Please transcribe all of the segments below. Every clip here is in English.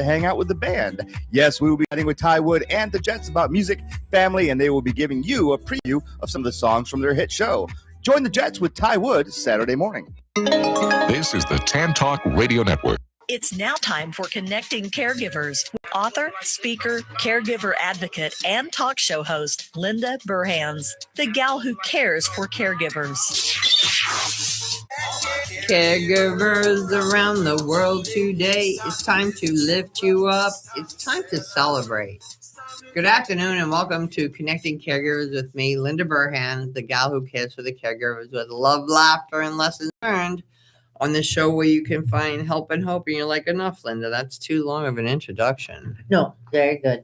to hang out with the band. Yes, we will be chatting with Ty Wood and the Jets about music, family, and they will be giving you a preview of some of the songs from their hit show. Join the Jets with Ty Wood Saturday morning. This is the Tan Talk Radio Network. It's now time for Connecting Caregivers with author, speaker, caregiver advocate, and talk show host Linda Burhans, the gal who cares for caregivers. Caregivers around the world today, it's time to lift you up. It's time to celebrate. Good afternoon and welcome to Connecting Caregivers with me, Linda Burhans, the gal who cares for the caregivers with love, laughter, and lessons learned. On this show where you can find help and hope. And you're like, enough, Linda. That's too long of an introduction. No, very good.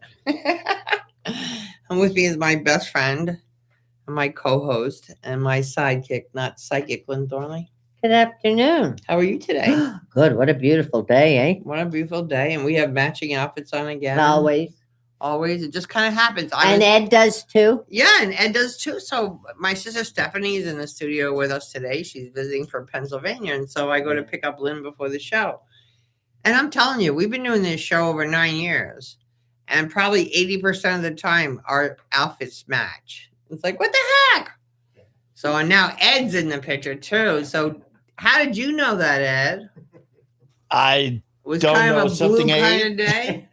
And with me is my best friend and my co-host and my sidekick, not psychic, Lynn Thornley. Good afternoon. How are you today? Good. What a beautiful day, eh? What a beautiful day. And we have matching outfits on again. Always. It just kind of happens. Ed does too? Yeah, and Ed does too. So my sister Stephanie is in the studio with us today. She's visiting from Pennsylvania. And so I go to pick up Lynn before the show. And I'm telling you, we've been doing this show over 9 years. And probably 80% of the time, our outfits match. It's like, what the heck? So and now Ed's in the picture too. So how did you know that, Ed? I Was don't kind know of a something blue I kind ate. of day?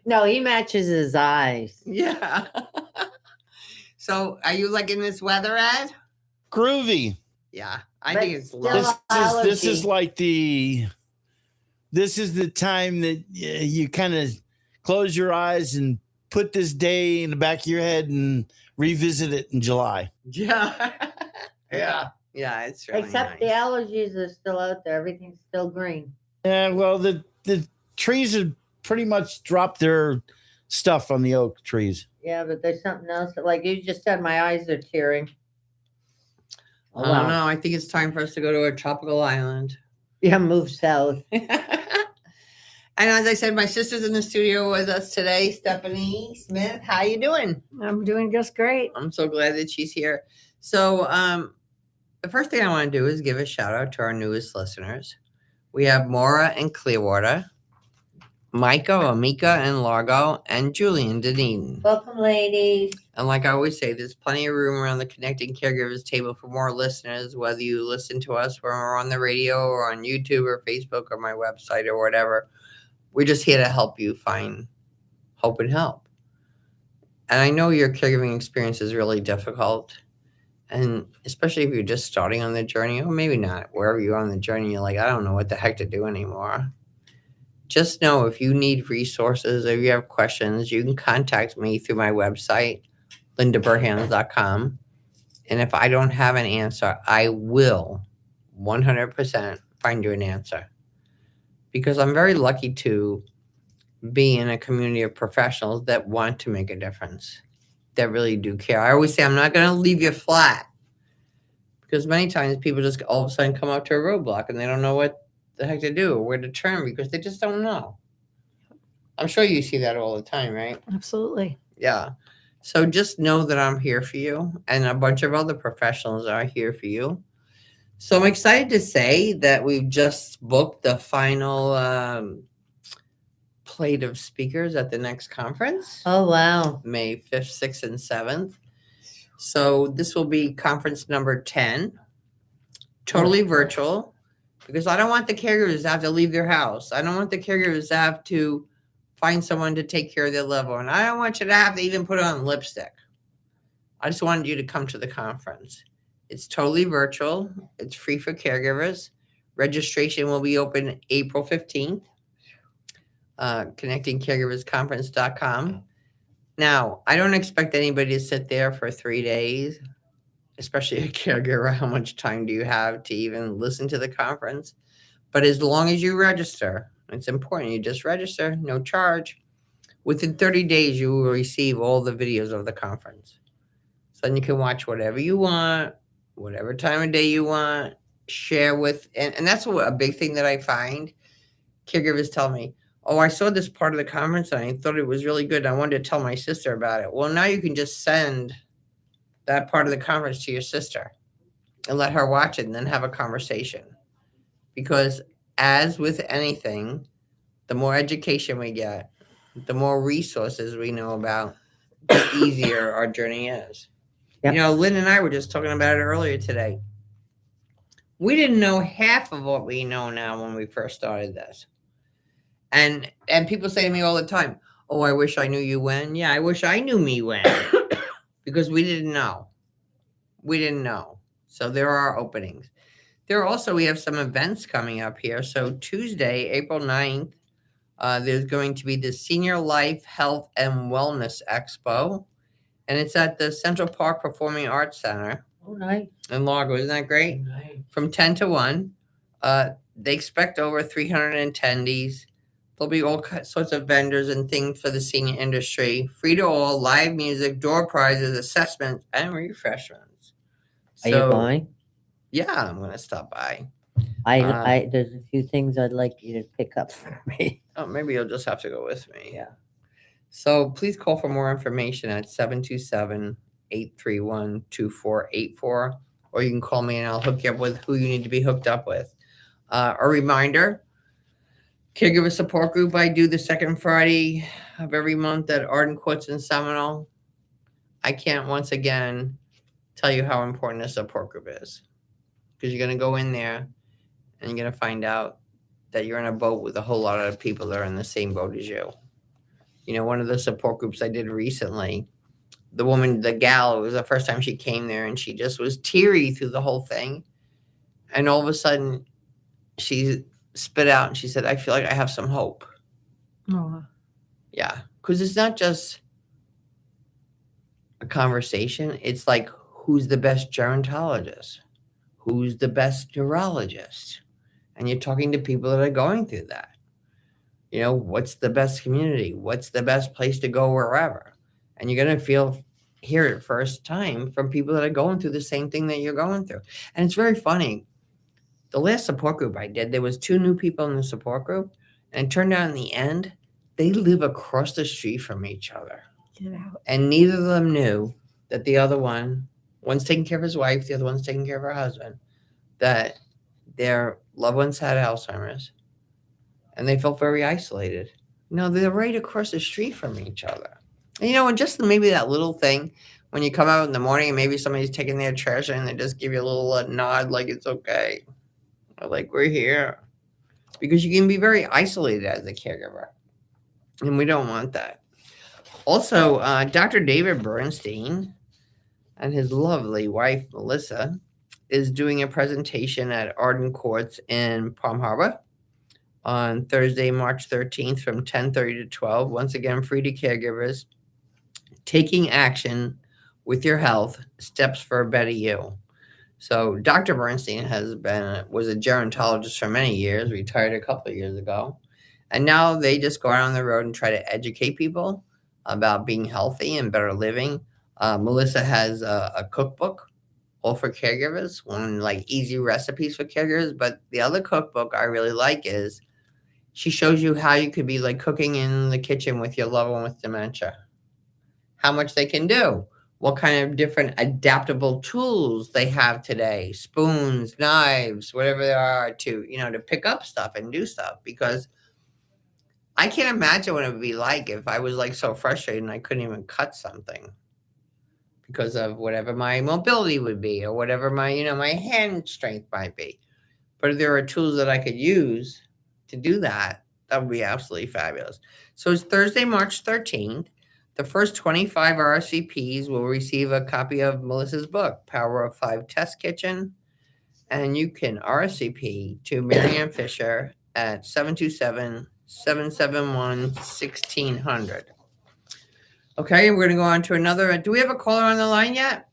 No, he matches his eyes. Yeah. So are you liking this weather, Ed? Groovy. Yeah. I But think it's still- lovely. This is like this is the time that you kind of close your eyes and put this day in the back of your head and revisit it in July. Yeah. Yeah. Yeah, it's really Except nice. the allergies are still out there. Everything's still green. Yeah, well, the trees have pretty much dropped their stuff on the oak trees. Yeah, but there's something else. Like you just said, my eyes are tearing. I don't know. I think it's time for us to go to a tropical island. Yeah, move south. And as I said, my sister's in the studio with us today, Stephanie Smith. How you doing? I'm doing just great. I'm so glad that she's here. So the first thing I want to do is give a shout out to our newest listeners. We have Maura in Clearwater, Micah, Amika in Largo, and Julie in Dunedin. Welcome, ladies. And like I always say, there's plenty of room around the Connecting Caregivers table for more listeners, whether you listen to us when we're on the radio or on YouTube or Facebook or my website or whatever. We're just here to help you find hope and help. And I know your caregiving experience is really difficult. And especially if you're just starting on the journey, or maybe not, wherever you're on the journey, you're like, I don't know what the heck to do anymore. Just know if you need resources or if you have questions, you can contact me through my website, lindaburhans.com. And if I don't have an answer, I will 100% find you an answer. Because I'm very lucky to be in a community of professionals that want to make a difference, that really do care. I always say, I'm not going to leave you flat. Because many times people just all of a sudden come up to a roadblock and they don't know what the heck to do or where to turn because they just don't know. I'm sure you see that all the time, right? Absolutely. Yeah. So just know that I'm here for you and a bunch of other professionals are here for you. So I'm excited to say that we've just booked the final plate of speakers at the next conference. Oh, wow. May 5th, 6th, and 7th. So this will be conference number 10, totally virtual, because I don't want the caregivers to have to leave their house. I don't want the caregivers to have to find someone to take care of their loved one. I don't want you to have to even put on lipstick. I just wanted you to come to the conference. It's totally virtual. It's free for caregivers. Registration will be open April 15th. ConnectingCaregiversConference.com. Now, I don't expect anybody to sit there for 3 days, especially a caregiver. How much time do you have to even listen to the conference? But as long as you register, it's important. You just register, no charge. Within 30 days, you will receive all the videos of the conference. So then you can watch whatever you want, whatever time of day you want, share with, and that's a big thing that I find. Caregivers tell me, oh, I saw this part of the conference and I thought it was really good. I wanted to tell my sister about it. Well, now you can just send that part of the conference to your sister and let her watch it and then have a conversation. Because as with anything, the more education we get, the more resources we know about, the easier our journey is. Yep. You know, Lynn and I were just talking about it earlier today. We didn't know half of what we know now when we first started this. And people say to me all the time, oh, I wish I knew you when. Yeah, I wish I knew me when. Because we didn't know. We didn't know. So there are openings. There are also, we have some events coming up here. So Tuesday, April 9th, there's going to be the Senior Life, Health, and Wellness Expo. And it's at the Central Park Performing Arts Center. Oh, nice. In Largo. Isn't that great? Nice. From 10 to 1. They expect over 300 attendees. There'll be all sorts of vendors and things for the senior industry. Free to all, live music, door prizes, assessments, and refreshments. Are you going? Yeah, I'm going to stop by. There's a few things I'd like you to pick up for me. Oh, maybe you'll just have to go with me. Yeah. So please call for more information at 727-831-2484. Or you can call me and I'll hook you up with who you need to be hooked up with. A reminder, Caregiver Support Group, I do the second Friday of every month at Arden Courts in Seminole. I can't once again tell you how important a support group is. Because you're going to go in there and you're going to find out that you're in a boat with a whole lot of people that are in the same boat as you. You know, one of the support groups I did recently, the gal, it was the first time she came there and she just was teary through the whole thing. And all of a sudden, she spit out and she said, I feel like I have some hope. Oh, Yeah, because it's not just a conversation. It's like, who's the best gerontologist? Who's the best neurologist? And you're talking to people that are going through that. You know, what's the best community? What's the best place to go wherever? And you're going to hear it first time from people that are going through the same thing that you're going through. And it's very funny. The last support group I did, there was 2 new people in the support group. And it turned out in the end, they live across the street from each other. get out. And neither of them knew that the other one's taking care of his wife, the other one's taking care of her husband, that their loved ones had Alzheimer's. And they felt very isolated. No, they're right across the street from each other. And, you know, and just maybe that little thing, when you come out in the morning and maybe somebody's taking their trash and they just give you a little nod like it's okay. Or like, we're here. Because you can be very isolated as a caregiver. And we don't want that. Also, Dr. David Bernstein and his lovely wife, Melissa, is doing a presentation at Arden Courts in Palm Harbor on Thursday, March 13th from 10:30 to 12. Once again, free to caregivers. Taking action with your health, steps for a better you. So Dr. Bernstein was a gerontologist for many years, retired a couple of years ago. And now they just go out on the road and try to educate people about being healthy and better living. Melissa has a cookbook, all for caregivers, one like easy recipes for caregivers. But the other cookbook I really like is she shows you how you could be like cooking in the kitchen with your loved one with dementia, how much they can do, what kind of different adaptable tools they have today, spoons, knives, whatever there are to pick up stuff and do stuff. Because I can't imagine what it would be like if I was like so frustrated and I couldn't even cut something because of whatever my mobility would be or whatever my hand strength might be. But if there are tools that I could use to do that, that would be absolutely fabulous. So it's Thursday, March 13th. The first 25 RSVPs will receive a copy of Melissa's book, Power of 5 Test Kitchen. And you can RSVP to Marianne Fisher at 727-771-1600. Okay, we're going to go on to another. Do we have a caller on the line yet?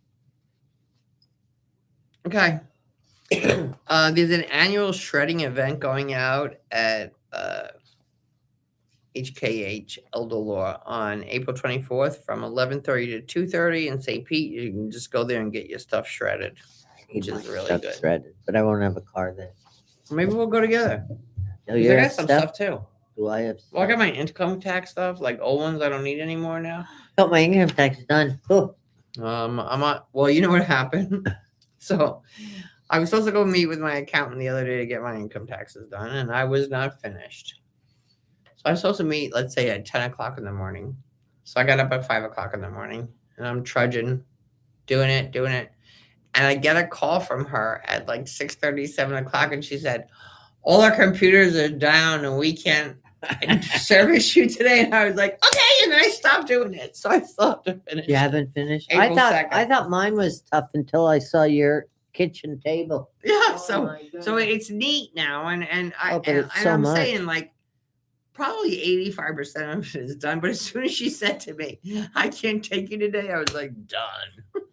Okay. There's an annual shredding event going out at HKH Eldolor on April 24th from 11:30 to 2:30 in St. Pete. You can just go there and get your stuff shredded, which is really Stuff good. shredded, but I won't have a car then. Maybe we'll go together. No, 'Cause you I have got some stuff? stuff too. Do I have Well, I stuff? got my income tax stuff, like old ones I don't need anymore now. Got my income tax done. Oh, I'm on. Well, you know what happened? So I was supposed to go meet with my accountant the other day to get my income taxes done, and I was not finished. So I was supposed to meet, let's say, at 10 o'clock in the morning. So I got up at 5 o'clock in the morning, and I'm trudging, doing it. And I get a call from her at like 6:30, 7 o'clock, and she said, all our computers are down and we can't service you today. And I was like, okay. And then I stopped doing it. So I still have to finish. You haven't finished? April I 2nd. thought mine was tough until I saw your kitchen table. Yeah. Oh my So God. it's neat now. And But and it's so I'm much. saying like probably 85% of it is done. But as soon as she said to me, I can't take you today, I was like, done.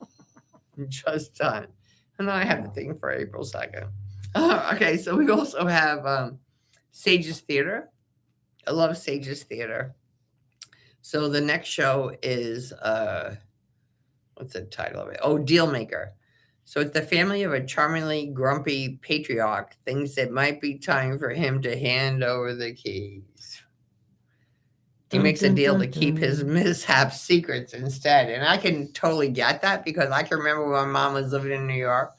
I'm just done. And then I have the thing for April 2nd. Okay, so we also have Sages Theater. I love Sages Theater. So the next show is, what's the title of it? Oh, Dealmaker. So it's the family of a charmingly grumpy patriarch thinks it might be time for him to hand over the keys. He makes a deal to keep his mishaps secrets instead. And I can totally get that because I can remember when my mom was living in New York.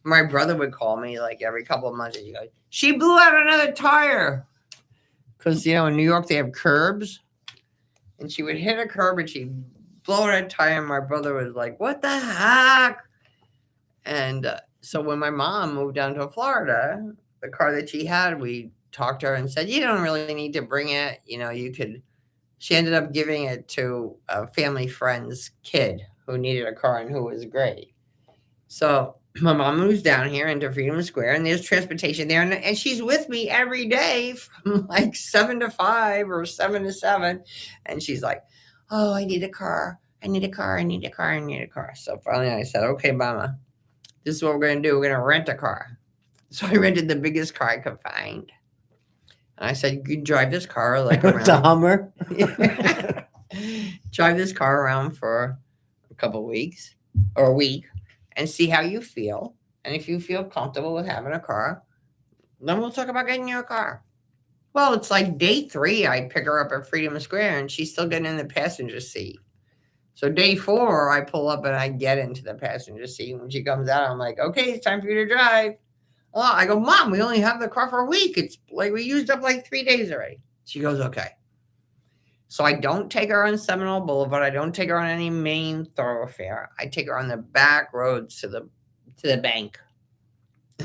My brother would call me like every couple of months and he goes, she blew out another tire. Because, in New York, they have curbs. And she would hit a curb and she'd blow out a tire. And my brother was like, what the heck? And so when my mom moved down to Florida, the car that she had, we talked to her and said, you don't really need to bring it. You could. She ended up giving it to a family friend's kid who needed a car and who was great. So my mom moves down here into Freedom Square, and there's transportation there. And she's with me every day from like 7 to 5 or 7 to 7. And she's like, oh, I need a car. I need a car. I need a car. I need a car. So finally I said, okay, Mama, this is what we're going to do. We're going to rent a car. So I rented the biggest car I could find. And I said, you drive this car like around. It's a Hummer. Drive this car around for a couple weeks or a week and see how you feel. And if you feel comfortable with having a car, then we'll talk about getting you a car. Well, it's like day 3, I pick her up at Freedom Square and she's still getting in the passenger seat. So day 4, I pull up and I get into the passenger seat. When she comes out, I'm like, okay, it's time for you to drive. Oh, I go, Mom, we only have the car for a week. It's like we used up like 3 days already. She goes, okay. So I don't take her on Seminole Boulevard. I don't take her on any main thoroughfare. I take her on the back roads to the bank.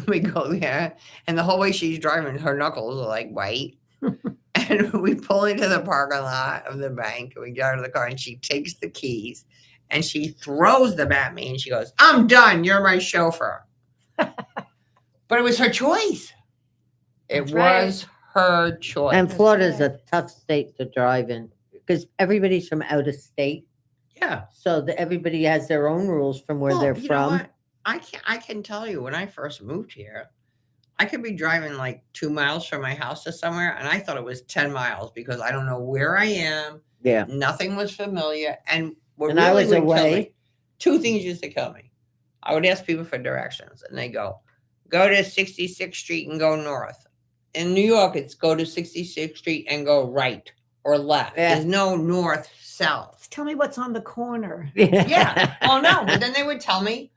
We go there, and the whole way she's driving, her knuckles are like white. And we pull into the parking lot of the bank, and we get out of the car, and she takes the keys, and she throws them at me, and she goes, I'm done. You're my chauffeur. But it was her choice. It was her choice. And Florida's a tough state to drive in because everybody's from out of state. Yeah. So everybody has their own rules from where they're you know from. what? I can tell you when I first moved here, I could be driving like 2 miles from my house to somewhere, and I thought it was 10 miles because I don't know where I am. Yeah. Nothing was familiar. And what And really I was would kill away. me, 2 things used to kill me. I would ask people for directions, and they go to 66th Street and go north. In New York, it's go to 66th Street and go right or left. Yeah. There's no north, south. Tell me what's on the corner. Yeah. Oh, no. But then they would tell me,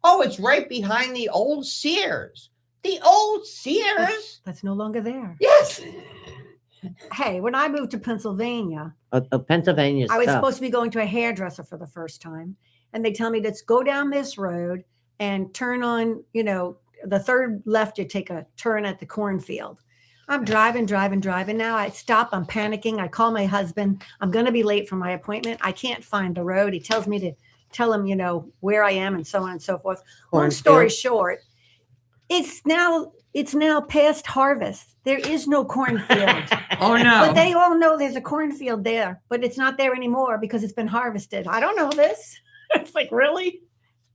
oh, it's right behind the old Sears. The old Sears? That's no longer there. Yes. Hey, when I moved to Pennsylvania, Pennsylvania's I was tough. supposed to be going to a hairdresser for the first time. And they tell me, let's go down this road and turn on, the third left, you take a turn at the cornfield. I'm driving. Now I stop. I'm panicking. I call my husband. I'm going to be late for my appointment. I can't find the road. He tells me to tell him, where I am and so on and so forth. Long story short, it's now past harvest. There is no cornfield. Oh, no. But they all know there's a cornfield there, but it's not there anymore because it's been harvested. I don't know this. It's like, really?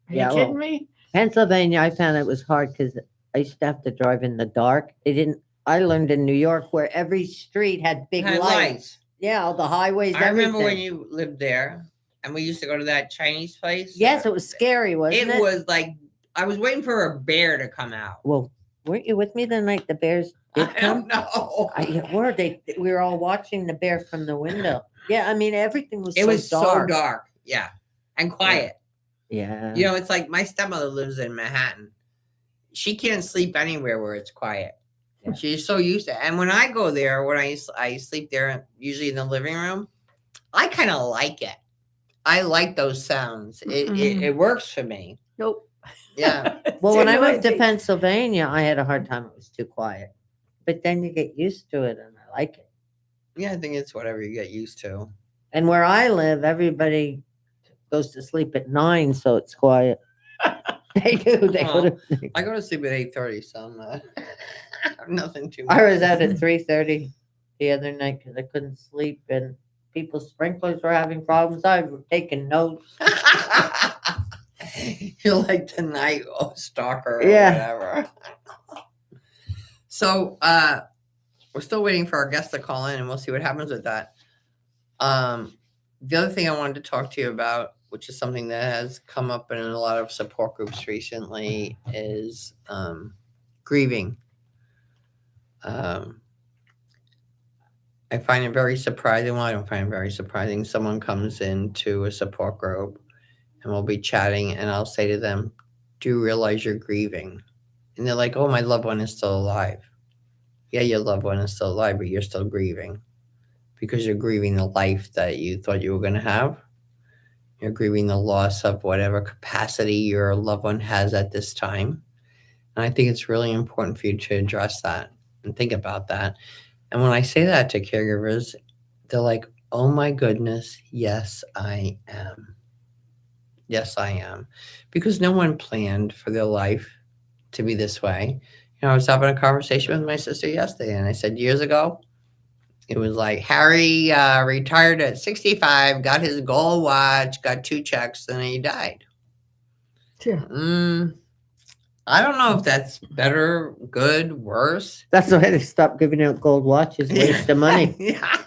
Are you kidding me? Pennsylvania, I found it was hard because I used to have to drive in the dark. I learned in New York where every street had big Had lights. Yeah, all the highways, I remember when everything. you lived there and we used to go to that Chinese place. Yes, it was scary, wasn't it? It was like, I was waiting for a bear to come out. Well, weren't you with me the night the bears did I come? don't know. We were all watching the bear from the window. Yeah, I mean, everything was It was dark. so dark. Yeah. And quiet. Yeah. It's like my stepmother lives in Manhattan. She can't sleep anywhere where it's quiet. She's so used to it. And when I go there, when I sleep there, usually in the living room, I kind of like it. I like those sounds. It works for me. Nope. Yeah. Well, when I moved to Pennsylvania, Pennsylvania, I had a hard time. It was too quiet. But then you get used to it, and I like it. Yeah, I think it's whatever you get used to. And where I live, everybody goes to sleep at 9, so it's quiet. They do. They go to. I go to sleep at 8:30, so I'm not, nothing too much. I was out at 3:30 the other night because I couldn't sleep, and people's sprinklers were having problems. I've taken notes. You're like the night stalker or Yeah. whatever. So we're still waiting for our guests to call in, and we'll see what happens with that. The other thing I wanted to talk to you about, which is something that has come up in a lot of support groups recently, is grieving. I find it very surprising. Well, I don't find it very surprising. Someone comes into a support group and we'll be chatting, and I'll say to them, "Do you realize you're grieving?" And they're like, "Oh, my loved one is still alive." Yeah, your loved one is still alive, but you're still grieving because you're grieving the life that you thought you were going to have. You're grieving the loss of whatever capacity your loved one has at this time. And I think it's really important for you to address that and think about that. And when I say that to caregivers, they're like, "Oh my goodness, yes, I am. Yes, I am." Because no one planned for their life to be this way. I was having a conversation with my sister yesterday, and I said, years ago, it was like Harry retired at 65, got his gold watch, got 2 checks, and then he died. Yeah. I don't know if that's better, good, worse. That's why they stopped giving out gold watches. Waste of money. Yeah.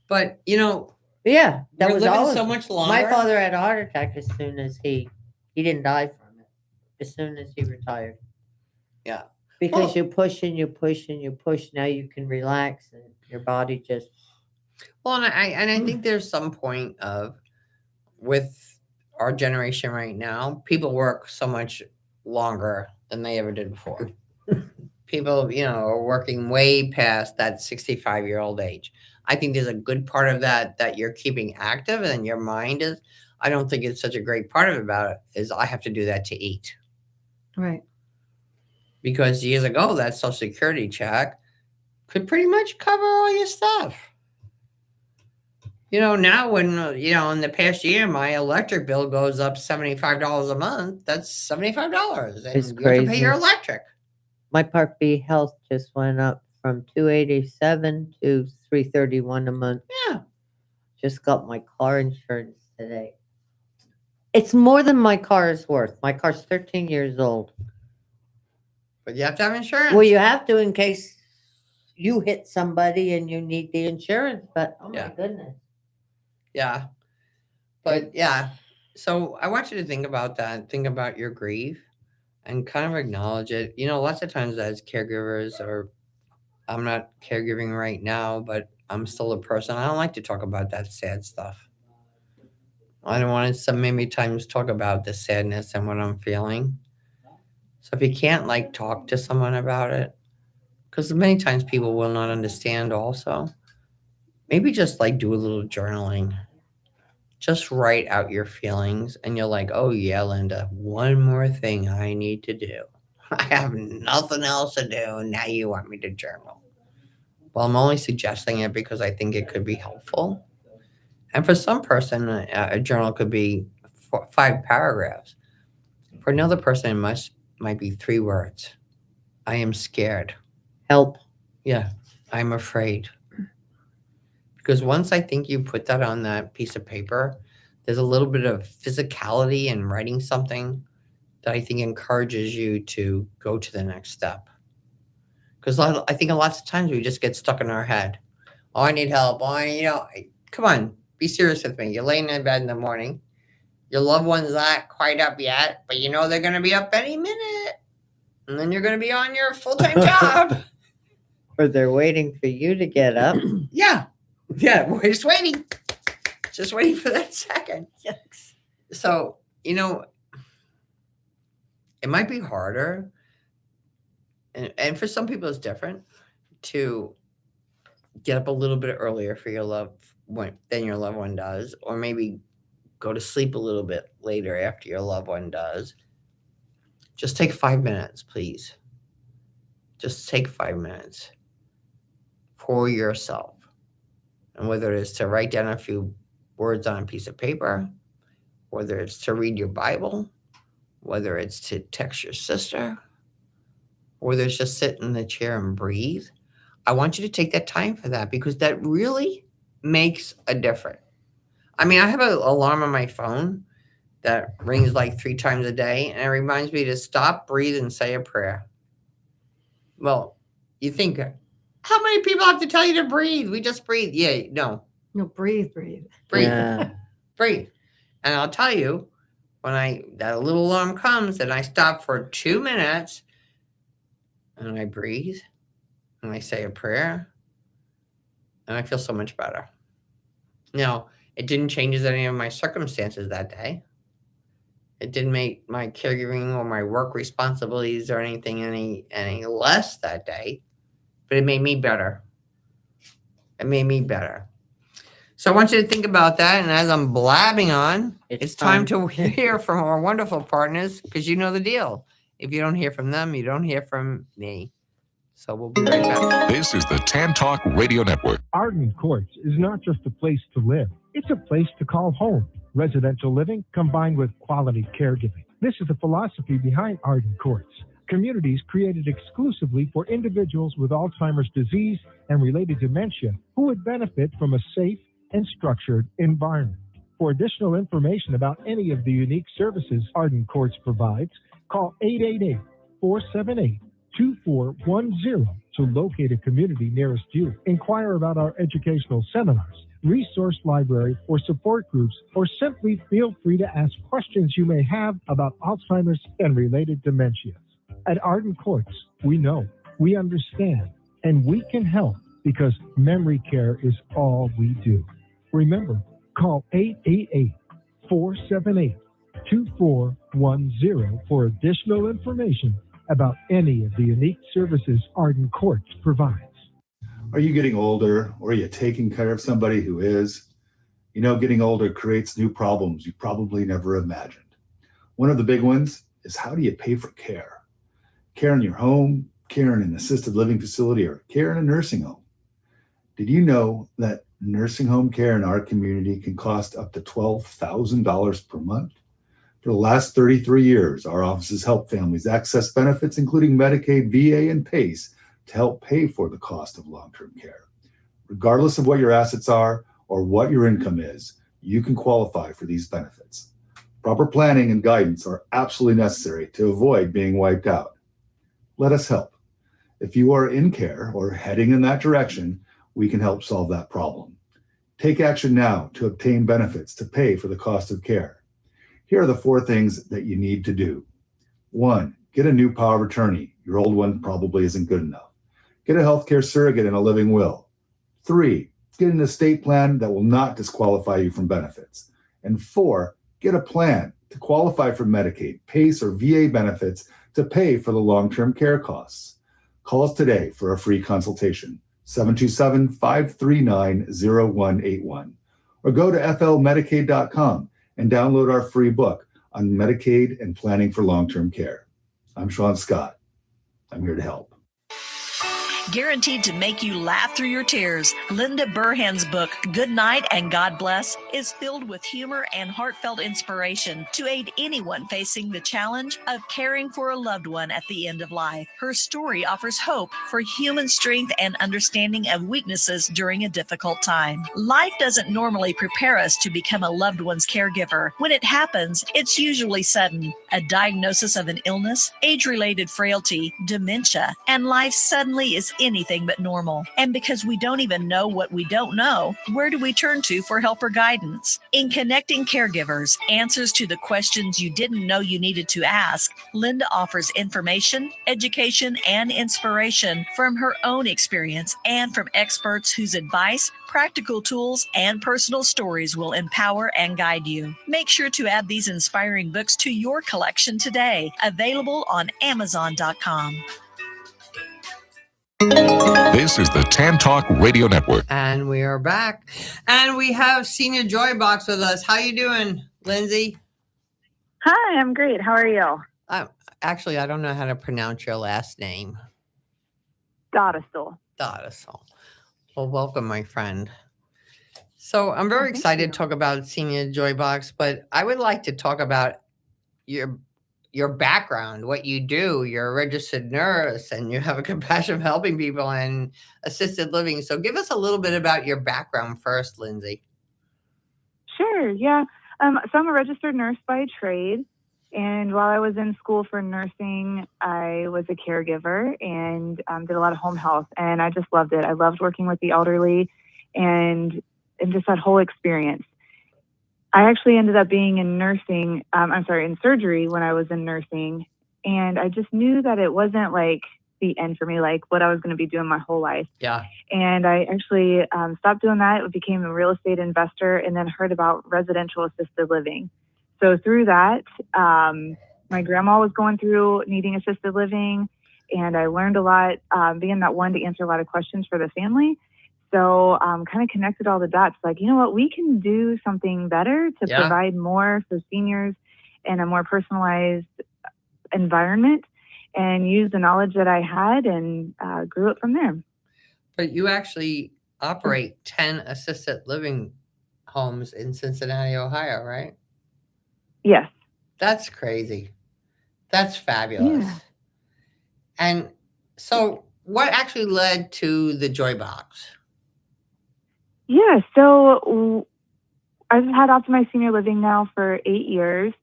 But, Yeah, that we're was living always so much longer. My father had a heart attack as soon as he didn't die from it. As soon as he retired. Yeah. Because Well- you push and you push and you push. Now you can relax and your body just. Well, and I think there's some point of, with our generation right now, people work so much longer than they ever did before. People, are working way past that 65-year-old age. I think there's a good part of that you're keeping active, and your mind is. I don't think it's such a great part of it about it is I have to do that to eat. Right. Because years ago, that Social Security check could pretty much cover all your stuff. Now when, in the past year, my electric bill goes up $75 a month, that's $75. And It's you have to pay crazy. your electric. My Part B health just went up from $287 to $331 a month. Yeah. Just got my car insurance today. It's more than my car is worth. My car's 13 years old. But you have to have insurance. Well, you have to in case you hit somebody and you need the insurance. But oh Yeah. my goodness. Yeah. But yeah. So I want you to think about that. Think about your grief and kind of acknowledge it. Lots of times as caregivers, or I'm not caregiving right now, but I'm still a person. I don't like to talk about that sad stuff. I don't want to many times talk about the sadness and what I'm feeling. So if you can't talk to someone about it, because many times people will not understand also, maybe just do a little journaling. Just write out your feelings, and you're like, "Oh yeah, Linda, one more thing I need to do. I have nothing else to do. Now you want me to journal." Well, I'm only suggesting it because I think it could be helpful. And for some person, a journal could be 5 paragraphs. For another person, it might be 3 words. I am scared. Help. Yeah, I'm afraid. Because once I think you put that on that piece of paper, there's a little bit of physicality in writing something that I think encourages you to go to the next step. Because I think lots of times we just get stuck in our head. "Oh, I need help. Oh, come on, be serious with me. You're laying in bed in the morning. Your loved one's not quite up yet, but they're going to be up any minute. And then you're going to be on your full-time job." Or they're waiting for you to get up. Yeah. Yeah, we're just waiting. Just waiting for that second. Yucks. So, it might be harder. And for some people it's different. to get up a little bit earlier for your loved one than your loved one does, or maybe go to sleep a little bit later after your loved one does, just take 5 minutes, please. Just take 5 minutes for yourself. And whether it is to write down a few words on a piece of paper, whether it's to read your Bible, whether it's to text your sister, or whether it's just sit in the chair and breathe, I want you to take that time for that, because that really makes a difference. I mean, I have an alarm on my phone that rings like 3 times a day, and it reminds me to stop, breathe, and say a prayer. Well, you think, how many people have to tell you to breathe? We just breathe. Yeah, no. No, breathe. Breathe. Yeah. Breathe. And I'll tell you, when that little alarm comes and I stop for 2 minutes and I breathe and I say a prayer, and I feel so much better. Now, it didn't change any of my circumstances that day. It didn't make my caregiving or my work responsibilities or anything any less that day, but it made me better. It made me better. So I want you to think about that. And as I'm blabbing on, it's time to hear from our wonderful partners, because you know the deal. If you don't hear from them, you don't hear from me. So we'll be right back. This is the Tan Talk Radio Network. Arden Courts is not just a place to live. It's a place to call home. Residential living combined with quality caregiving. This is the philosophy behind Arden Courts. Communities created exclusively for individuals with Alzheimer's disease and related dementia who would benefit from a safe and structured environment. For additional information about any of the unique services Arden Courts provides, call 888-478-2410 to locate a community nearest you. Inquire about our educational seminars, resource library, or support groups, or simply feel free to ask questions you may have about Alzheimer's and related dementias. At Arden Courts, we know, we understand, and we can help, because memory care is all we do. Remember, call 888-478-2410 for additional information about any of the unique services Arden Courts provides. Are you getting older, or are you taking care of somebody who is? You know, getting older creates new problems you probably never imagined. One of the big ones is, how do you pay for care? Care in your home, care in an assisted living facility, or care in a nursing home. Did you know that nursing home care in our community can cost up to $12,000 per month? For the last 33 years, our office has helped families access benefits, including Medicaid, VA, and PACE, to help pay for the cost of long-term care. Regardless of what your assets are or what your income is, you can qualify for these benefits. Proper planning and guidance are absolutely necessary to avoid being wiped out. Let us help. If you are in care or heading in that direction, we can help solve that problem. Take action now to obtain benefits to pay for the cost of care. Here are the 4 things that you need to do. 1, get a new power of attorney. Your old one probably isn't good enough. Get a healthcare surrogate and a living will. 3, get an estate plan that will not disqualify you from benefits. And 4, get a plan to qualify for Medicaid, PACE, or VA benefits to pay for the long-term care costs. Call us today for a free consultation, 727-539-0181, or go to flmedicaid.com and download our free book on Medicaid and planning for long-term care. I'm Sean Scott. I'm here to help. Guaranteed to make you laugh through your tears, Linda Burhan's book, Good Night and God Bless, is filled with humor and heartfelt inspiration to aid anyone facing the challenge of caring for a loved one at the end of life. Her story offers hope for human strength and understanding of weaknesses during a difficult time. Life doesn't normally prepare us to become a loved one's caregiver. When it happens, it's usually sudden. A diagnosis of an illness, age-related frailty, dementia, and life suddenly is anything but normal. And because we don't even know what we don't know, where do we turn to for help or guidance? In Connecting Caregivers, Answers to the Questions You Didn't Know You Needed to Ask, Linda offers information, education, and inspiration from her own experience and from experts whose advice, practical tools, and personal stories will empower and guide you. Make sure to add these inspiring books to your collection today. Available on Amazon.com. This is the Tan Talk Radio Network. And we are back. And we have Senior Joy Box with us. How you doing, Lindsay? Hi, I'm great. How are you? Actually, I don't know how to pronounce your last name. Daudistel. Daudistel. Well, welcome, my friend. So I'm very excited to talk about Senior Joy Box, but I would like to talk about your background, what you do. You're a registered nurse and you have a compassion of helping people and assisted living. So give us a little bit about your background first, Lindsay. Sure, yeah. So I'm a registered nurse by trade. And while I was in school for nursing, I was a caregiver and did a lot of home health. And I just loved it. I loved working with the elderly and just that whole experience. I actually ended up being in in surgery when I was in nursing. And I just knew that it wasn't like the end for me, like what I was going to be doing my whole life. Yeah. And I actually stopped doing that. I became a real estate investor and then heard about residential assisted living. So through that, my grandma was going through needing assisted living. And I learned a lot, being that one to answer a lot of questions for the family. So kind of connected all the dots, like, you know what, we can do something better to provide more for seniors and a more personalized environment and use the knowledge that I had and grew it from there. But you actually operate 10 assisted living homes in Cincinnati, Ohio, right? Yes. That's crazy. That's fabulous. Yeah. And so what actually led to the Joy Box? Yeah, so I've had Optimized Senior Living now for 8 years,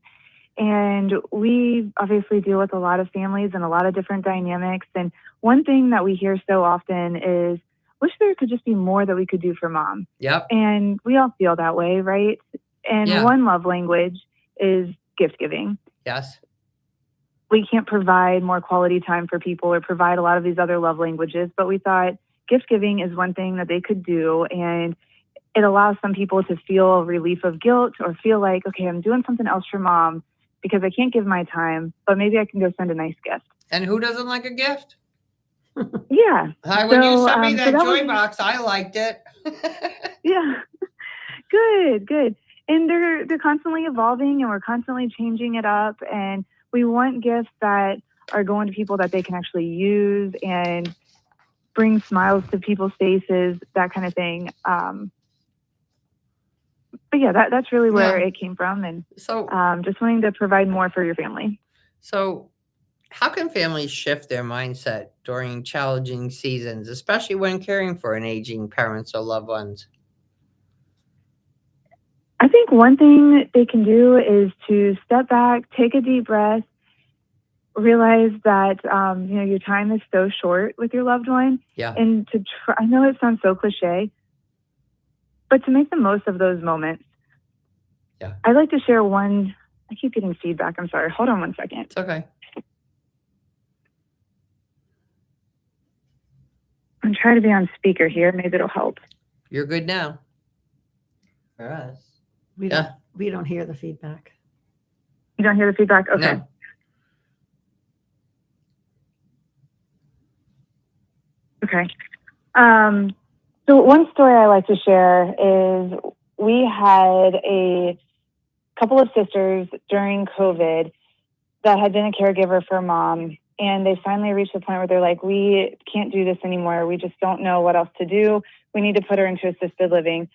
and we obviously deal with a lot of families and a lot of different dynamics. And one thing that we hear so often is, wish there could just be more that we could do for mom. Yep. And we all feel that way, right? And one love language is gift giving. Yes. We can't provide more quality time for people or provide a lot of these other love languages, but we thought gift giving is one thing that they could do. And it allows some people to feel a relief of guilt or feel like, okay, I'm doing something else for mom because I can't give my time, but maybe I can go send a nice gift. And who doesn't like a gift? Yeah. When you sent me that Joy Box, I liked it. Yeah. Good. And they're constantly evolving and we're constantly changing it up. And we want gifts that are going to people that they can actually use and bring smiles to people's faces, that kind of thing. But yeah, that's really where it came from. And so just wanting to provide more for your family. So how can families shift their mindset during challenging seasons, especially when caring for an aging parents or loved ones? I think one thing that they can do is to step back, take a deep breath, realize that, your time is so short with your loved one. Yeah. And to try, I know it sounds so cliche, but to make the most of those moments. Yeah. I'd like to share one. I keep getting feedback. I'm sorry. Hold on one second. It's okay. I'm trying to be on speaker here. Maybe it'll help. You're good now. For us. We don't hear the feedback. You don't hear the feedback? Okay. No. Okay. So one story I like to share is we had a couple of sisters during COVID that had been a caregiver for mom, and they finally reached the point where they're like, we can't do this anymore. We just don't know what else to do. We need to put her into assisted living.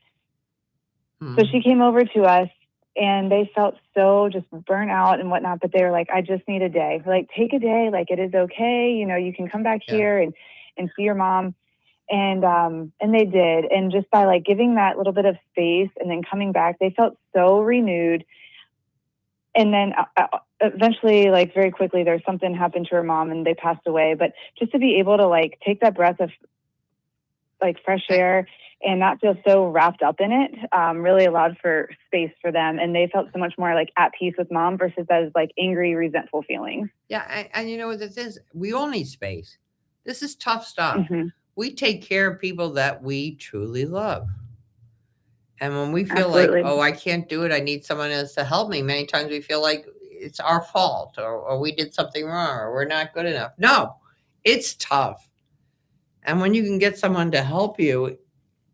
So she came over to us and they felt so just burnt out and whatnot, but they were like, I just need a day. We're like, take a day. Like, it is okay. You can come back here and see your mom. And they did. And just by like giving that little bit of space and then coming back, they felt so renewed. And then eventually, like very quickly, there's something happened to her mom and they passed away. But just to be able to like take that breath of like fresh air and not feel so wrapped up in it, really allowed for space for them. And they felt so much more like at peace with mom versus those like angry, resentful feelings. Yeah. And you know what this is? We all need space. This is tough stuff. Mm-hmm. We take care of people that we truly love. And when we feel Absolutely. like, oh, I can't do it, I need someone else to help me, many times we feel like it's our fault or we did something wrong or we're not good enough. No, it's tough. And when you can get someone to help you,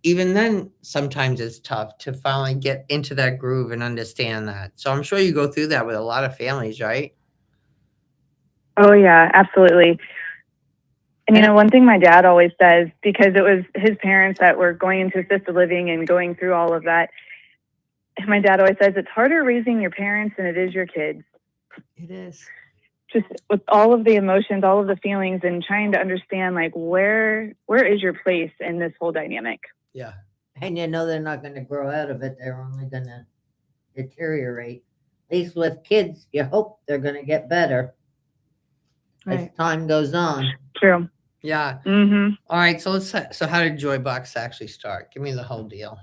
even then, sometimes it's tough to finally get into that groove and understand that. So I'm sure you go through that with a lot of families, right? Oh, yeah, absolutely. And, one thing my dad always says, because it was his parents that were going into assisted living and going through all of that, my dad always says, it's harder raising your parents than it is your kids. It is. Just with all of the emotions, all of the feelings, and trying to understand, like, where is your place in this whole dynamic? Yeah. And they're not going to grow out of it. They're only going to deteriorate. At least with kids, you hope they're going to get better as time goes on. True. Yeah. Mm-hmm. All right. So how did Joy Box actually start? Give me the whole deal.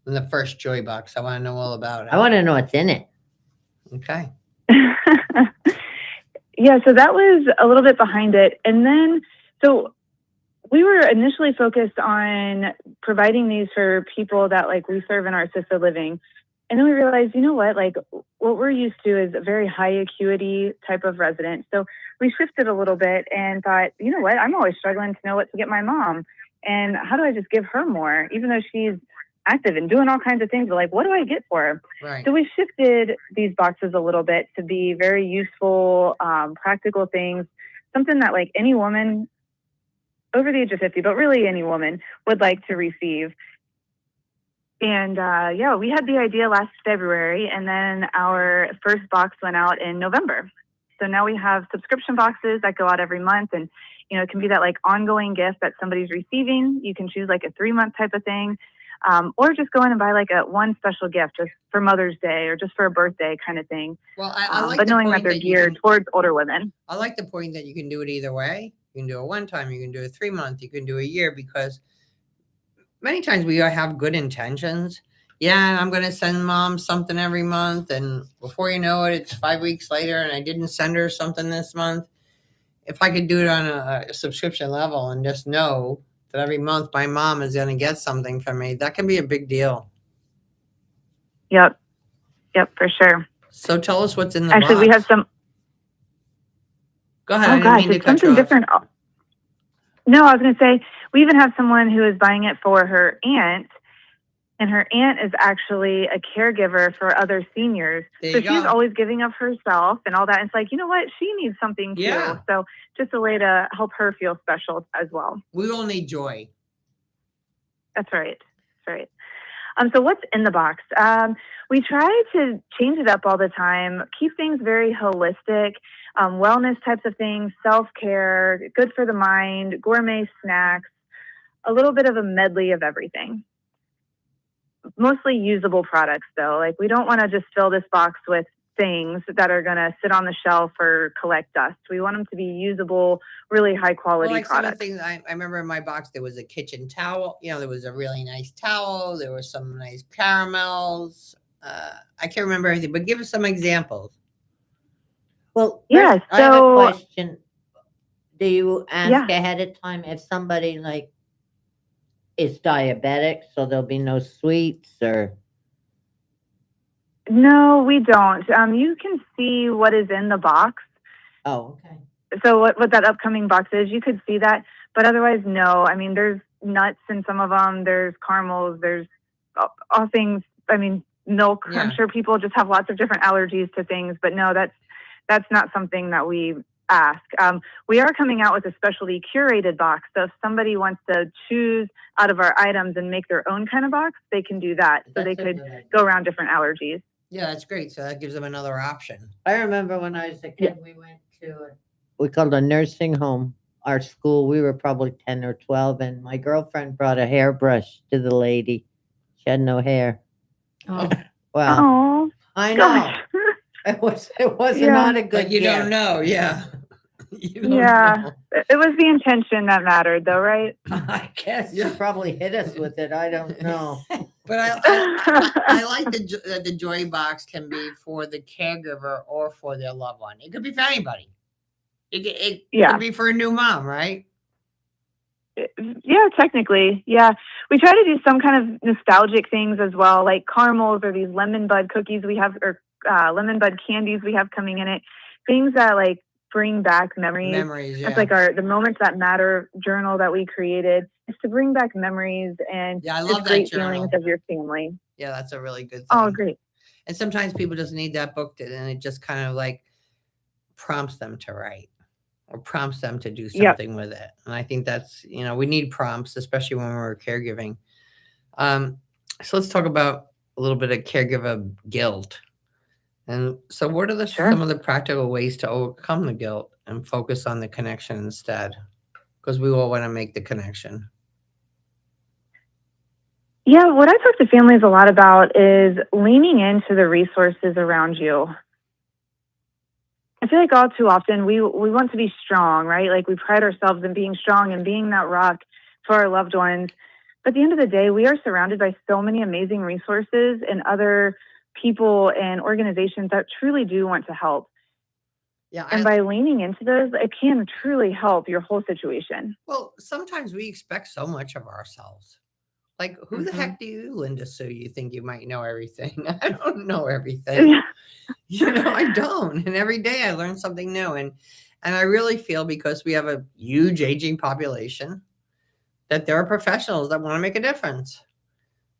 And the first Joy Box, I want to know all about it. I want to know what's in it. Okay. Yeah, so that was a little bit behind it. And then, so we were initially focused on providing these for people that like we serve in our assisted living. And then we realized, you know what, like what we're used to is a very high acuity type of resident. So we shifted a little bit and thought, you know what, I'm always struggling to know what to get my mom. And how do I just give her more, even though she's active and doing all kinds of things, but like, what do I get for her? Right. So we shifted these boxes a little bit to be very useful, practical things, something that like any woman over the age of 50, but really any woman would like to receive. And yeah, we had the idea last February, and then our first box went out in November. So now we have subscription boxes that go out every month, and it can be that like ongoing gift that somebody's receiving. You can choose like a 3-month type of thing. Or just go in and buy like one special gift just for Mother's Day or just for a birthday kind of thing. Well, I like but the knowing point that they're that you geared can- towards older women. I like the point that you can do it either way. You can do it 1 time, you can do it 3 month, you can do a year, because many times we have good intentions. Yeah, I'm going to send mom something every month. And before you know it, it's 5 weeks later and I didn't send her something this month. If I could do it on a subscription level and just know that every month my mom is going to get something from me, that can be a big deal. Yep, for sure. So tell us what's in the Actually, box. we have some. Go ahead. Oh I didn't gosh, mean to it's cut you something off. different. No, I was going to say we even have someone who is buying it for her aunt, and her aunt is actually a caregiver for other seniors. There So you she's go. always giving of herself and all that. And it's like, you know what? She needs something too. Yeah. So just a way to help her feel special as well. We all need joy. That's right. So what's in the box? We try to change it up all the time, keep things very holistic, wellness types of things, self-care, good for the mind, gourmet snacks, a little bit of a medley of everything. Mostly usable products, though. Like, we don't want to just fill this box with things that are going to sit on the shelf or collect dust. We want them to be usable, really high quality Well, like products. some of the things I remember in my box, there was a kitchen towel. There was a really nice towel. There were some nice caramels. I can't remember everything, but give us some examples. Well, Yeah, first, I have a so- question. Do you ask Yeah. ahead of time if somebody like is diabetic, so there'll be no sweets or? No, we don't. You can see what is in the box. Oh, okay. So what that upcoming box is, you could see that, but otherwise, no. I mean, there's nuts in some of them. There's caramels. There's all things. I mean, milk. Yeah. I'm sure people just have lots of different allergies to things, but no, that's not something that we ask. We are coming out with a specially curated box. So if somebody wants to choose out of our items and make their own kind of box, they can do that. So they That's a could good idea. go around different allergies. Yeah, that's great. So that gives them another option. I remember when I was a kid, we went to we called a nursing home. Our school, we were probably 10 or 12, and my girlfriend brought a hairbrush to the lady. She had no hair. Oh, Well, Oh, I know. gosh. It was Yeah. not a good But you gift. don't know. Yeah. You don't Yeah. know. It was the intention that mattered, though, right? I guess Yeah. she probably hit us with it. I don't know. But I like that the joy box can be for the caregiver or for their loved one. It could be for anybody. It Yeah. could be for a new mom, right? Yeah, technically. Yeah. We try to do some kind of nostalgic things as well, like caramels or these lemon bud cookies we have, or lemon bud candies we have coming in it. Things that like bring back memories. Memories, yeah. It's like the Moments That Matter journal that we created. Is to bring back memories and I just love great that journal. feelings of your family. Yeah, that's a really good thing. Oh, great. And sometimes people just need that book, and it just kind of like prompts them to write or prompts them to do something with it. And I think that's, we need prompts, especially when we're caregiving. So let's talk about a little bit of caregiver guilt. And so what are some of the practical ways to overcome the guilt and focus on the connection instead? Because we all want to make the connection. Yeah, what I talk to families a lot about is leaning into the resources around you. I feel like all too often we want to be strong, right? Like we pride ourselves in being strong and being that rock for our loved ones. But at the end of the day, we are surrounded by so many amazing resources and other people and organizations that truly do want to help. Yeah, and by leaning into those, it can truly help your whole situation. Well, sometimes we expect so much of ourselves. Like, who the heck do you, Linda Sue? You think you might know everything? I don't know everything. I don't. And every day I learn something new. And I really feel, because we have a huge aging population, that there are professionals that want to make a difference,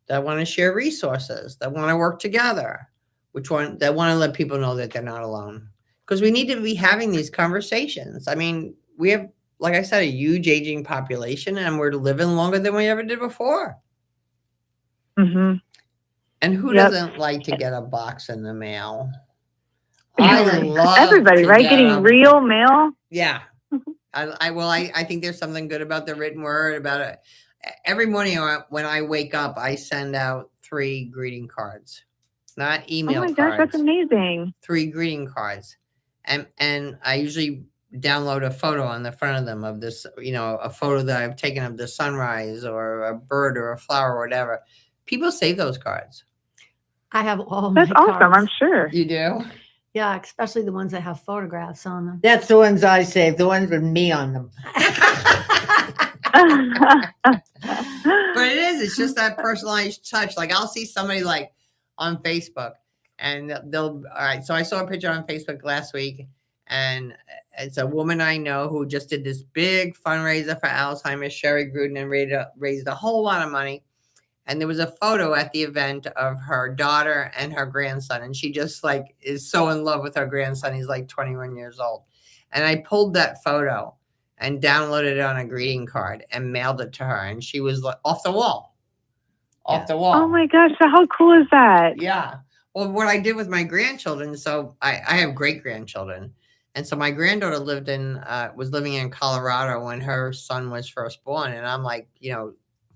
that want to share resources, that want to work together, that want to let people know that they're not alone. Because we need to be having these conversations. I mean, we have, like I said, a huge aging population, and we're living longer than we ever did before. Mm-hmm. And who doesn't like to get a box in the mail? I love everybody, right? Getting real mail. Yeah. I think there's something good about the written word, about it. Every morning when I wake up, I send out 3 greeting cards, not email cards. Oh my gosh, that's amazing. 3 greeting cards. And I usually download a photo on the front of them of this, a photo that I've taken of the sunrise or a bird or a flower or whatever. People save those cards. I have all That's my awesome, cards. I'm sure. You do? Yeah, especially the ones that have photographs on them. That's the ones I save, the ones with me on them. But it's just that personalized touch. Like, I'll see somebody like on Facebook, and all right, so I saw a picture on Facebook last week, and it's a woman I know who just did this big fundraiser for Alzheimer's, Sherry Gruden, and raised a whole lot of money. And there was a photo at the event of her daughter and her grandson. And she just is so in love with her grandson. He's 21 years old. And I pulled that photo and downloaded it on a greeting card and mailed it to her. And she was off the wall. Off the wall. Oh my gosh. So how cool is that? Yeah. Well, what I did with my grandchildren, so I have great grandchildren. And so my granddaughter was living in Colorado when her son was first born. And I'm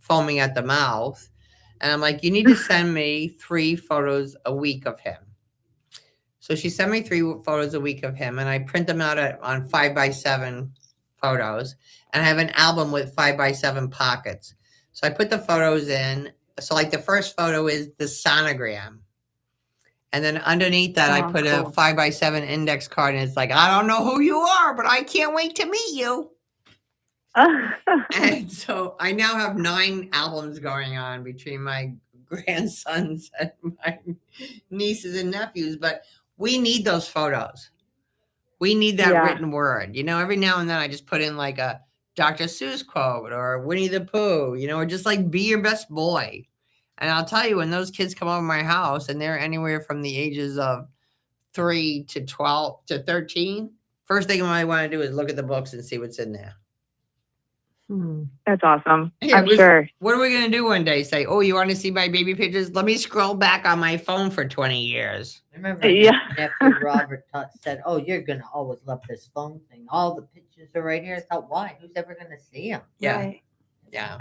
foaming at the mouth. And I'm like, you need to send me 3 photos a week of him. So she sent me 3 photos a week of him. And I print them out on 5x7 photos. And I have an album with 5x7 pockets. So I put the photos in. So the first photo is the sonogram. And then underneath that, I put a 5x7 index card. And it's I don't know who you are, but I can't wait to meet you. And so I now have 9 albums going on between my grandsons and my nieces and nephews. But we need those photos. We need that written word. Every now and then I just put in a Dr. Seuss quote or Winnie the Pooh, or just be your best boy. And I'll tell you, when those kids come over my house and they're anywhere from the ages of 3 to 12 to 13, first thing I want to do is look at the books and see what's in there. That's awesome. I'm sure. What are we going to do one day? Say, oh, you want to see my baby pictures? Let me scroll back on my phone for 20 years. I remember my nephew Robert said, oh, you're going to always love this phone thing. All the pictures are right here. I thought, why? Who's ever going to see them? Yeah. Right. Yeah.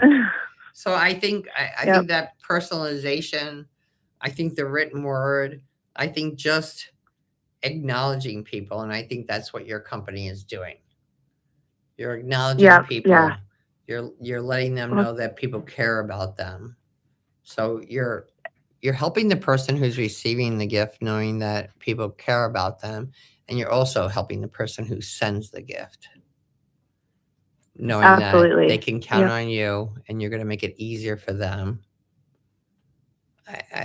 So I think I think that personalization, I think the written word, I think just acknowledging people. And I think that's what your company is doing. You're acknowledging people. Yeah. You're letting them know that people care about them. So you're helping the person who's receiving the gift, knowing that people care about them. And you're also helping the person who sends the gift, knowing that they can count on you and you're going to make it easier for them.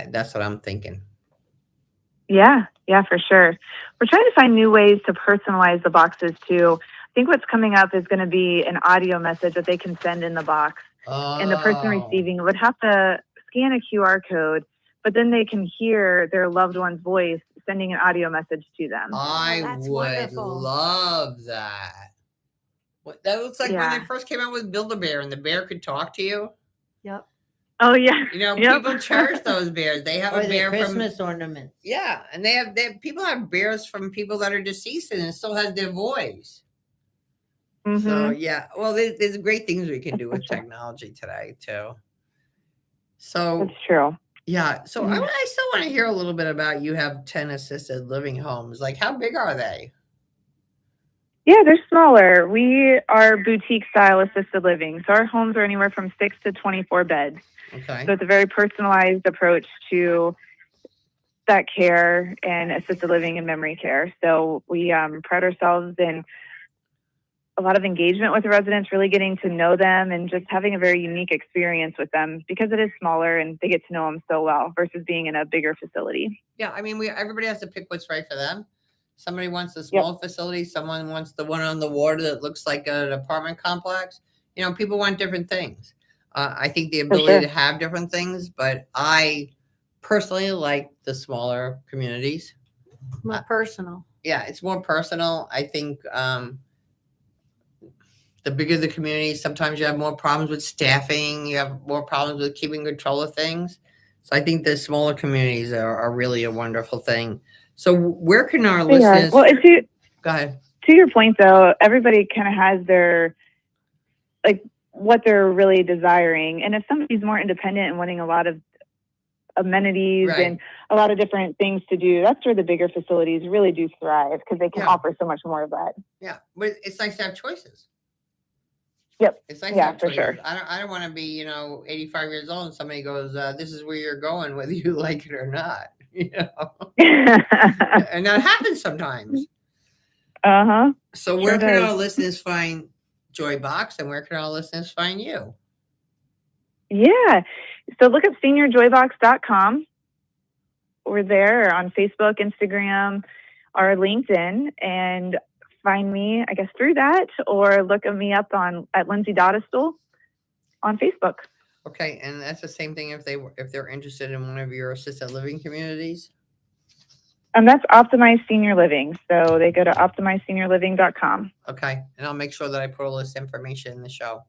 That's what I'm thinking. Yeah, for sure. We're trying to find new ways to personalize the boxes too. I think what's coming up is going to be an audio message that they can send in the box. And the person receiving would have to scan a QR code, but then they can hear their loved one's voice sending an audio message to them. I that's would wonderful. love that. That looks like when they first came out with Build-A-Bear and the bear could talk to you. Yep. Oh yeah. People cherish those bears. They have Or a the bear Christmas ornaments. Yeah, and they have people have bears from people that are deceased and it still has their voice. Mm-hmm. So yeah, well, there's great things we can do with technology today too. So that's true. Yeah. So I still want to hear a little bit about you have 10 assisted living homes. Like, how big are they? Yeah, they're smaller. We are boutique style assisted living. So our homes are anywhere from 6 to 24 beds. Okay. So it's a very personalized approach to that care and assisted living and memory care. So we pride ourselves in a lot of engagement with the residents, really getting to know them and just having a very unique experience with them because it is smaller and they get to know them so well versus being in a bigger facility. Yeah, I mean, everybody has to pick what's right for them. Somebody wants a small facility. Someone wants the one on the water that looks like an apartment complex. People want different things. I think the ability to have different things, but I personally like the smaller communities. More personal. Yeah, it's more personal. I think the bigger the community, sometimes you have more problems with staffing. You have more problems with keeping control of things. So I think the smaller communities are really a wonderful thing. So where can our listeners... Well, go ahead. To your point, though, everybody kind of has their, what they're really desiring. And if somebody's more independent and wanting a lot of amenities and a lot of different things to do, that's where the bigger facilities really do thrive because they can offer so much more of that. Yeah, but it's nice to have choices. Yep. It's nice to have choices. Sure. I don't want to be, 85 years old and somebody goes, this is where you're going, whether you like it or not. And that happens sometimes. So where can our listeners find Joy Box and where can our listeners find you? Yeah. So look up seniorjoybox.com. We're there on Facebook, Instagram, or LinkedIn, and find me, I guess, through that, or look me up at Lindsay Daudistel on Facebook. Okay, and that's the same thing if they're interested in one of your assisted living communities? And that's Optimized Senior Living. So they go to optimizeseniorliving.com. Okay, and I'll make sure that I put all this information in the show.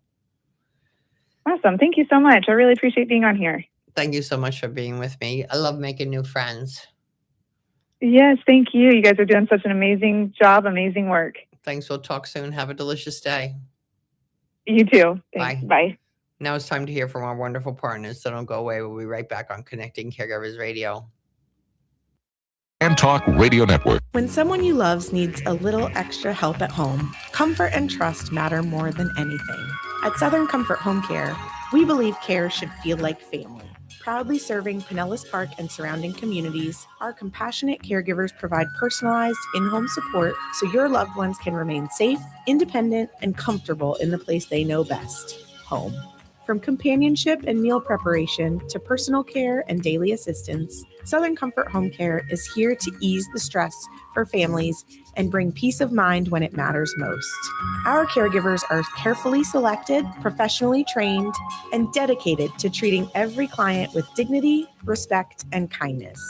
Awesome. Thank you so much. I really appreciate being on here. Thank you so much for being with me. I love making new friends. Yes, thank you. You guys are doing such an amazing job, amazing work. Thanks. We'll talk soon. Have a delicious day. You too. Thanks. Bye. Now it's time to hear from our wonderful partners. So don't go away. We'll be right back on Connecting Caregivers Radio. And Talk Radio Network. When someone you love needs a little extra help at home, comfort and trust matter more than anything. At Southern Comfort Home Care, we believe care should feel like family. Proudly serving Pinellas Park and surrounding communities, our compassionate caregivers provide personalized in-home support so your loved ones can remain safe, independent, and comfortable in the place they know best, home. From companionship and meal preparation to personal care and daily assistance, Southern Comfort Home Care is here to ease the stress for families and bring peace of mind when it matters most. Our caregivers are carefully selected, professionally trained, and dedicated to treating every client with dignity, respect, and kindness,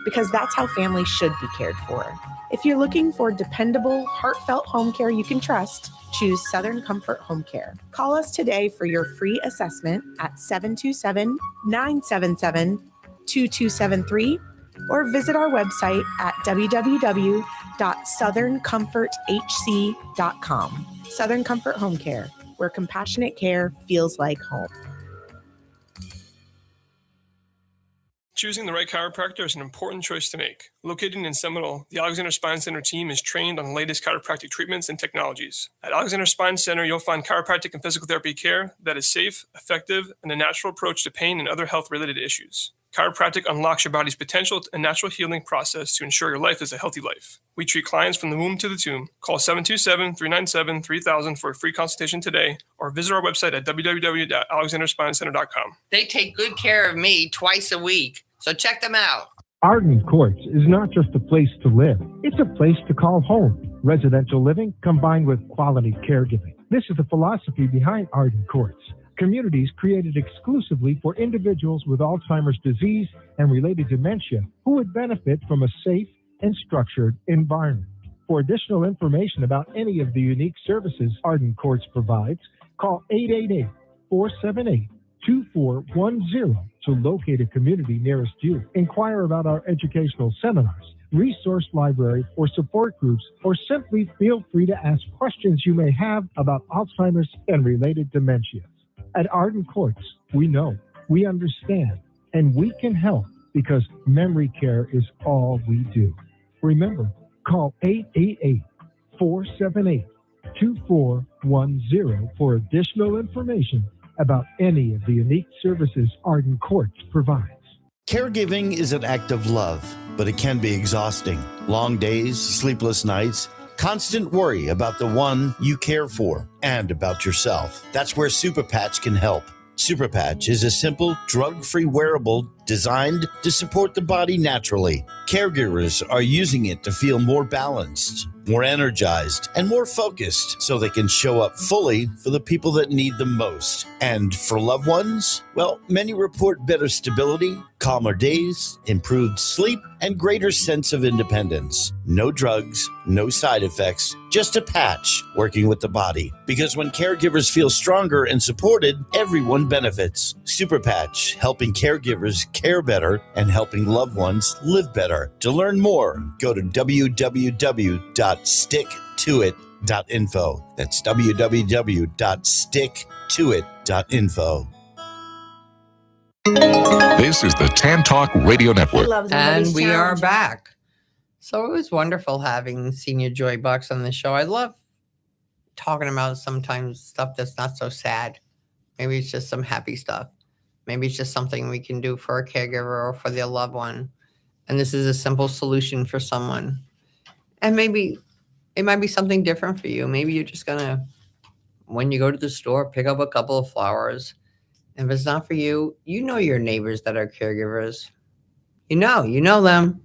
because that's how families should be cared for. If you're looking for dependable, heartfelt home care you can trust, choose Southern Comfort Home Care. Call us today for your free assessment at 727-977-2273 or visit our website at www.southerncomforthc.com. Southern Comfort Home Care, where compassionate care feels like home. Choosing the right chiropractor is an important choice to make. Located in Seminole, the Alexander Spine Center team is trained on the latest chiropractic treatments and technologies. At Alexander Spine Center, you'll find chiropractic and physical therapy care that is safe, effective, and a natural approach to pain and other health-related issues. Chiropractic unlocks your body's potential and natural healing process to ensure your life is a healthy life. We treat clients from the womb to the tomb. Call 727-397-3000 for a free consultation today, or visit our website at www.alexanderspinecenter.com. They take good care of me twice a week, so check them out. Arden Courts is not just a place to live. It's a place to call home. Residential living combined with quality caregiving. This is the philosophy behind Arden Courts. Communities created exclusively for individuals with Alzheimer's disease and related dementia who would benefit from a safe and structured environment. For additional information about any of the unique services Arden Courts provides, call 888-478-2410 to locate a community nearest you. Inquire about our educational seminars, resource library, or support groups, or simply feel free to ask questions you may have about Alzheimer's and related dementias. At Arden Courts, we know, we understand, and we can help because memory care is all we do. Remember, call 888-478-2410 for additional information about any of the unique services Arden Courts provides. Caregiving is an act of love, but it can be exhausting. Long days, sleepless nights, constant worry about the one you care for and about yourself. That's where Super Patch can help. Super Patch is a simple, drug-free wearable designed to support the body naturally. Caregivers are using it to feel more balanced, more energized, and more focused so they can show up fully for the people that need them most. And for loved ones, well, many report better stability, calmer days, improved sleep, and greater sense of independence. No drugs, no side effects, just a patch working with the body. Because when caregivers feel stronger and supported, everyone benefits. Super Patch, helping caregivers care better and helping loved ones live better. To learn more, go to www.sticktoit.info. That's www.sticktoit.info. This is the Tan Talk Radio Network. And we are back. So it was wonderful having Senior Joy Bucks on the show. I love talking about sometimes stuff that's not so sad. Maybe it's just some happy stuff. Maybe it's just something we can do for a caregiver or for their loved one. And this is a simple solution for someone. And maybe it might be something different for you. Maybe you're just going to, when you go to the store, pick up a couple of flowers. And if it's not for you, you know your neighbors that are caregivers. You know them.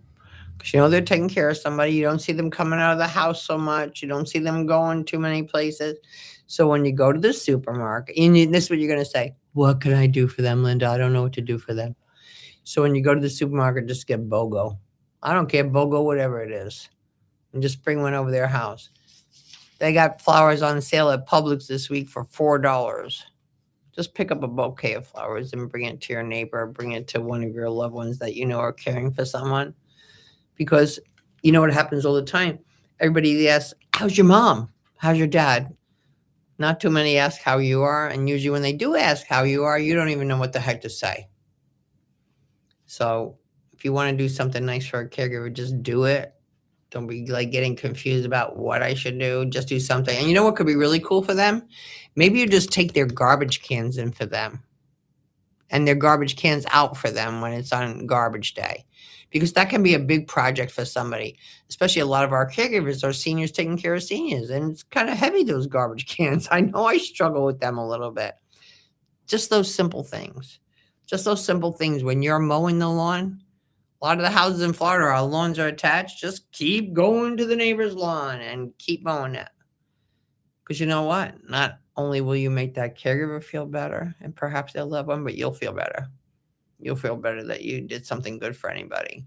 Because you know they're taking care of somebody. You don't see them coming out of the house so much. You don't see them going too many places. So when you go to the supermarket, and this is what you're going to say, what can I do for them, Linda? I don't know what to do for them. So when you go to the supermarket, just get BOGO. I don't care, BOGO, whatever it is. And just bring one over their house. They got flowers on sale at Publix this week for $4. Just pick up a bouquet of flowers and bring it to your neighbor, bring it to one of your loved ones that you know are caring for someone. Because you know what happens all the time. Everybody asks, how's your mom? How's your dad? Not too many ask how you are. And usually when they do ask how you are, you don't even know what the heck to say. So if you want to do something nice for a caregiver, just do it. Don't be like getting confused about what I should do. Just do something. And you know what could be really cool for them? Maybe you just take their garbage cans in for them and their garbage cans out for them when it's on garbage day. Because that can be a big project for somebody, especially a lot of our caregivers are seniors taking care of seniors. And it's kind of heavy, those garbage cans. I know I struggle with them a little bit. Just those simple things. Just those simple things. When you're mowing the lawn, a lot of the houses in Florida, our lawns are attached. Just keep going to the neighbor's lawn and keep mowing it. Because you know what? Not only will you make that caregiver feel better and perhaps their loved one, but you'll feel better. You'll feel better that you did something good for anybody.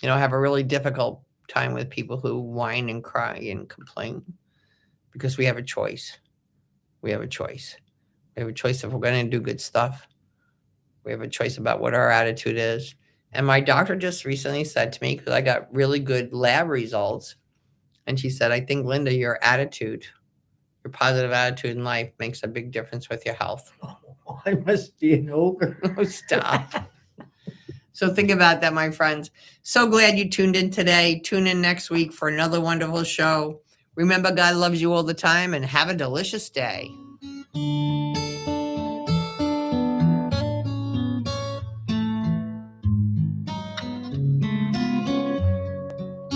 You know, I have a really difficult time with people who whine and cry and complain because we have a choice. We have a choice. We have a choice if we're going to do good stuff. We have a choice about what our attitude is. And my doctor just recently said to me, because I got really good lab results, and she said, I think, Linda, your attitude, your positive attitude in life makes a big difference with your health. I must be an ogre. Oh, stop. So think about that, my friends. So glad you tuned in today. Tune in next week for another wonderful show. Remember, God loves you all the time, and have a delicious day.